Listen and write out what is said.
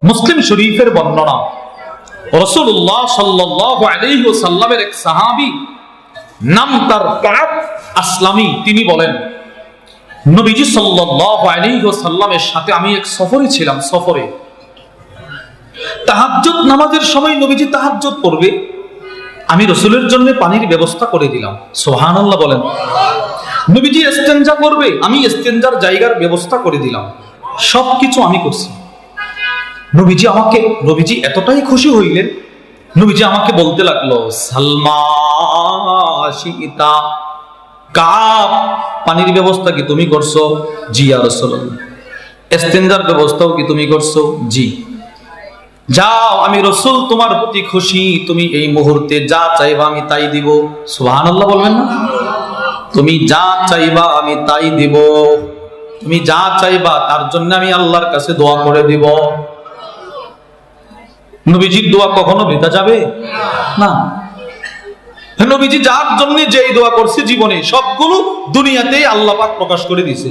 মুসলিম শরীফের বর্ণনা, রাসূলুল্লাহ সাল্লাল্লাহু আলাইহি ওয়াসাল্লামের এক সাহাবী, নাম তার কাব আসলামী, তিনি বলেন, নবীজি সাল্লাল্লাহু আলাইহি ওয়াসাল্লামের সাথে আমি এক সফরে ছিলাম। সফরে তাহাজ্জুদ নামাজের সময় নবীজি তাহাজ্জুদ পড়বে, আমি রাসূলের জন্য পানির ব্যবস্থা করে দিলাম। সুবহানাল্লাহ বলেন। নবীজি ইস্তেনজা করবে, আমি ইস্তেনজার জায়গার ব্যবস্থা করে দিলাম। সবকিছু আমি করছি। নবীজি এতটাই খুশি হইলেন, নবীজি আমাকে বলতে লাগলো, সালমা শিতা, কাব, পানির ব্যবস্থা কি তুমি করছো? জি ইয়া রাসূলুল্লাহ। ইস্তেনজার ব্যবস্থাও কি তুমি করছো? জি। যাও, আমি রাসূল তোমার প্রতি খুশি, তুমি এই মুহূর্তে যা চাইবা আমি তাই দিব। সুবহানাল্লাহ বলবেন না? তুমি যা চাইবা আমি তাই দিব। তুমি যা চাইবা তার জন্য আমি আল্লাহর কাছে দোয়া করে দিব। নবীজির দোয়া কখনো বৃথা যাবে না। নবীজি যার জন্য যেই দোয়া করছে জীবনে, সবগুলো দুনিয়াতেই আল্লাহ পাক প্রকাশ করে দিয়েছে।